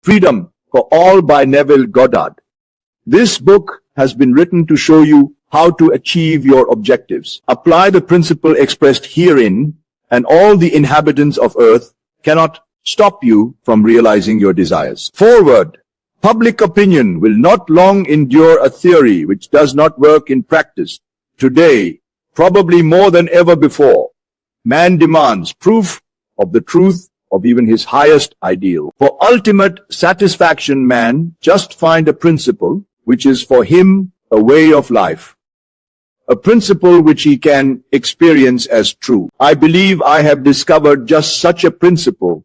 Freedom for All by Neville Goddard. This book has been written to show you how to achieve your objectives. Apply the principle expressed herein, and all the inhabitants of earth cannot stop you from realizing your desires. Foreword. Public opinion will not long endure a theory which does not work in practice. Today, probably more than ever before, man demands proof of the truth of even his highest ideal. For ultimate satisfaction, man just find a principle which is for him a way of life, a principle which he can experience as true. I believe I have discovered just such a principle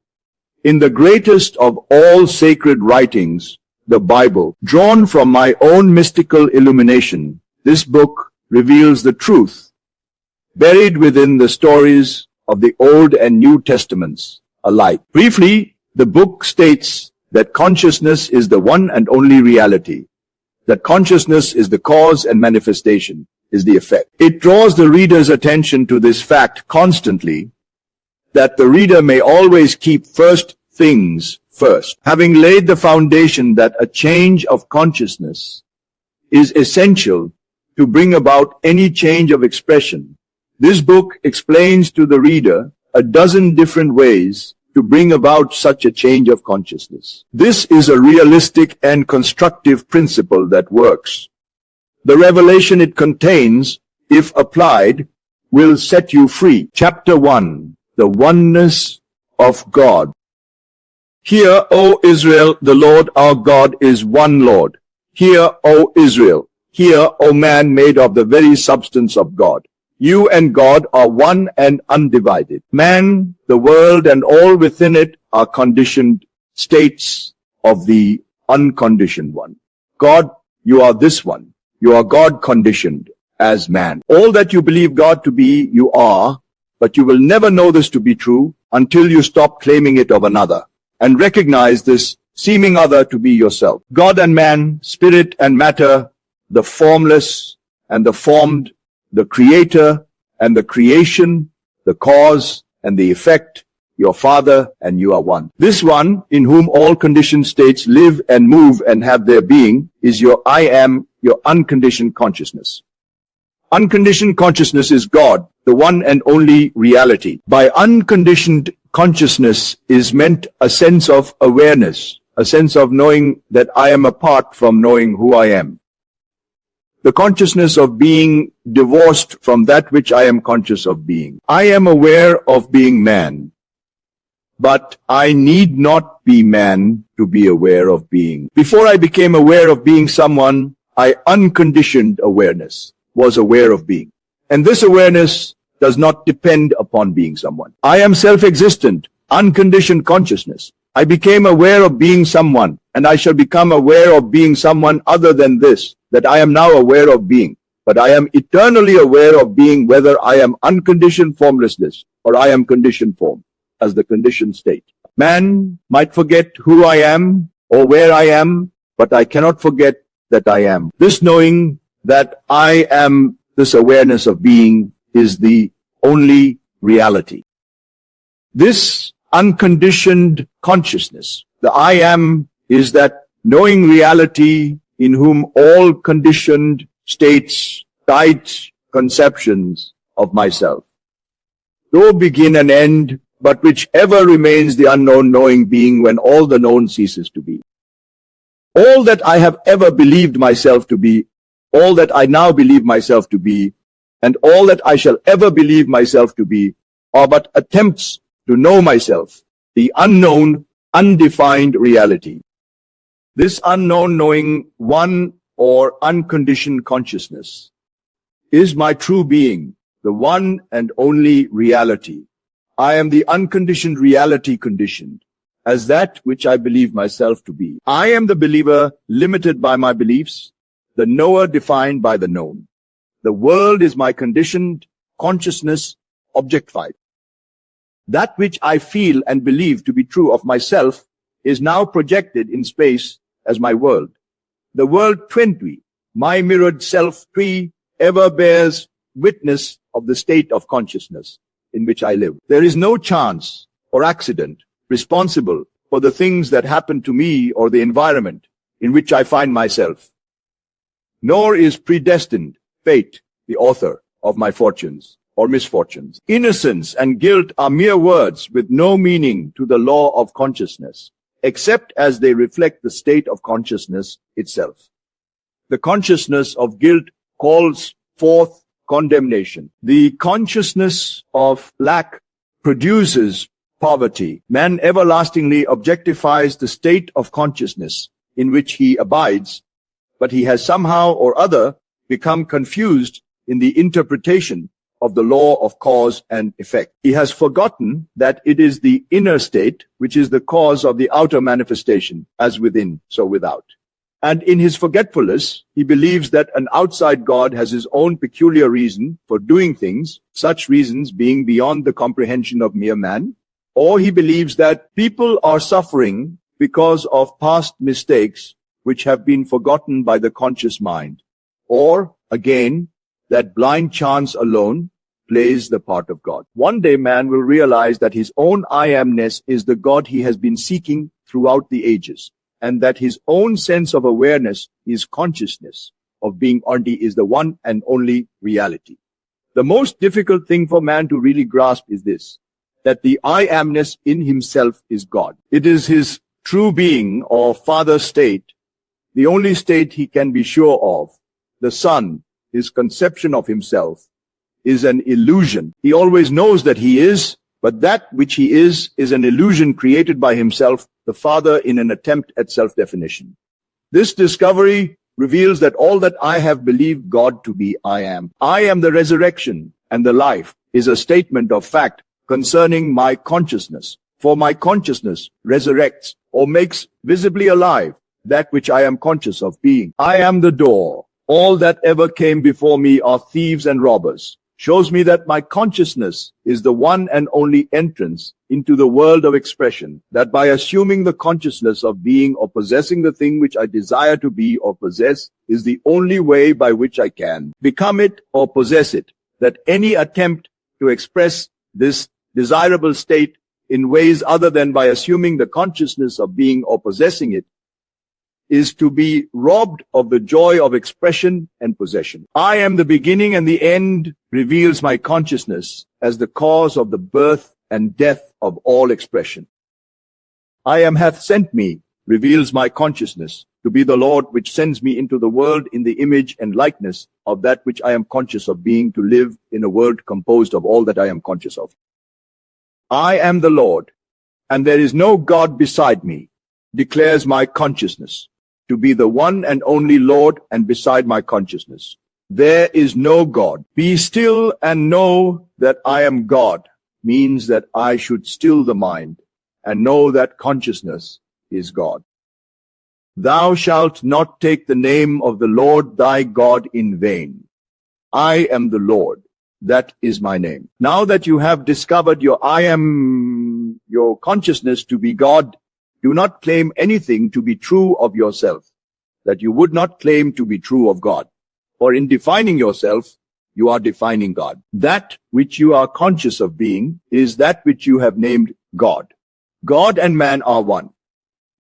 in the greatest of all sacred writings, the Bible. Drawn from my own mystical illumination, this book reveals the truth buried within the stories of the Old and New Testaments alike. Briefly, the book states that consciousness is the one and only reality, that consciousness is the cause and manifestation is the effect. It draws the reader's attention to this fact constantly, that the reader may always keep first things first. Having laid the foundation that a change of consciousness is essential to bring about any change of expression, this book explains to the reader a dozen different ways to bring about such a change of consciousness. This is a realistic and constructive principle that works. The revelation it contains, if applied, will set you free. Chapter 1. The Oneness of God. Hear, O Israel, the Lord our God is one Lord. Hear, O Israel. Hear, O man made of the very substance of God. You and God are one and undivided. Man, the world, and all within it are conditioned states of the unconditioned one. God, you are this one. You are God conditioned as man. All that you believe God to be, you are, but you will never know this to be true until you stop claiming it of another and recognize this seeming other to be yourself. God and man, spirit and matter, the formless and the formed, the creator and the creation, the cause and the effect, your Father and you are one. This one, in whom all conditioned states live and move and have their being, is your I am, your unconditioned consciousness. Unconditioned consciousness is God, the one and only reality. By unconditioned consciousness is meant a sense of awareness, a sense of knowing that I am apart from knowing who I am. The consciousness of being divorced from that which I am conscious of being. I am aware of being man, but I need not be man to be aware of being. Before I became aware of being someone, I unconditioned awareness was aware of being. And this awareness does not depend upon being someone. I am self-existent, unconditioned consciousness. I became aware of being someone, and I shall become aware of being someone other than this, that I am now aware of being. But I am eternally aware of being, whether I am unconditioned formlessness or I am conditioned form, as the conditioned state. Man might forget who I am or where I am, but I cannot forget that I am. This knowing that I am, this awareness of being, is the only reality. This unconditioned consciousness, the I am, is that knowing reality in whom all conditioned states, tight conceptions of myself, though begin and end, but which ever remains the unknown knowing being when all the known ceases to be. All that I have ever believed myself to be, all that I now believe myself to be, and all that I shall ever believe myself to be, are but attempts to know myself, the unknown, undefined reality. This unknown knowing one or unconditioned consciousness is my true being, the one and only reality. I am the unconditioned reality conditioned as that which I believe myself to be. I am the believer limited by my beliefs, the knower defined by the known. The world is my conditioned consciousness objectified. That which I feel and believe to be true of myself is now projected in space as my world. The world 20, my mirrored self 3, ever bears witness of the state of consciousness in which I live. There is no chance or accident responsible for the things that happen to me or the environment in which I find myself. Nor is predestined fate the author of my fortunes or misfortunes. Innocence and guilt are mere words with no meaning to the law of consciousness, except as they reflect the state of consciousness itself. The consciousness of guilt calls forth condemnation. The consciousness of lack produces poverty. Man everlastingly objectifies the state of consciousness in which he abides, but he has somehow or other become confused in the interpretation of the law of cause and effect. He has forgotten that it is the inner state which is the cause of the outer manifestation, as within, so without. And in his forgetfulness, he believes that an outside God has his own peculiar reason for doing things, such reasons being beyond the comprehension of mere man. Or he believes that people are suffering because of past mistakes which have been forgotten by the conscious mind. Or, again, that blind chance alone plays the part of God. One day man will realize that his own I amness is the God he has been seeking throughout the ages, and that his own sense of awareness, his consciousness of being only, is the one and only reality. The most difficult thing for man to really grasp is this, that the I amness in himself is God. It is his true being or father state, the only state he can be sure of. The Son, his conception of himself, is an illusion. He always knows that he is, but that which he is an illusion created by himself, the Father, in an attempt at self-definition. This discovery reveals that all that I have believed God to be, I am. I am the resurrection and the life is a statement of fact concerning my consciousness. For my consciousness resurrects or makes visibly alive that which I am conscious of being. I am the door. All that ever came before me are thieves and robbers. Shows me that my consciousness is the one and only entrance into the world of expression, that by assuming the consciousness of being or possessing the thing which I desire to be or possess is the only way by which I can become it or possess it, that any attempt to express this desirable state in ways other than by assuming the consciousness of being or possessing it is to be robbed of the joy of expression and possession. I am the beginning and the end reveals my consciousness as the cause of the birth and death of all expression. I am hath sent me reveals my consciousness to be the Lord which sends me into the world in the image and likeness of that which I am conscious of being, to live in a world composed of all that I am conscious of. I am the Lord, and there is no God beside me, declares my consciousness to be the one and only Lord, and beside my consciousness there is no God. Be still and know that I am God means that I should still the mind and know that consciousness is God. Thou shalt not take the name of the Lord thy God in vain. I am the Lord. That is my name. Now that you have discovered your I am, your consciousness to be God, do not claim anything to be true of yourself that you would not claim to be true of God. For in defining yourself, you are defining God. That which you are conscious of being is that which you have named God. God and man are one.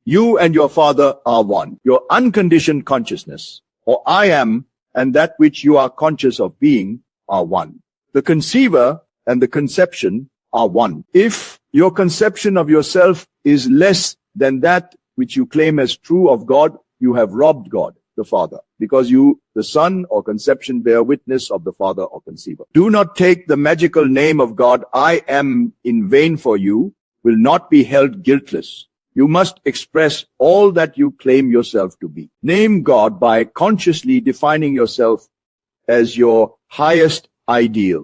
You and your Father are one. Your unconditioned consciousness, or I am, and that which you are conscious of being are one. The conceiver and the conception are one. If your conception of yourself is less than that which you claim as true of God, you have robbed God, the Father, because you, the Son or conception, bear witness of the Father or conceiver. Do not take the magical name of God, I am, in vain, for you will not be held guiltless. You must express all that you claim yourself to be. Name God by consciously defining yourself as your highest ideal.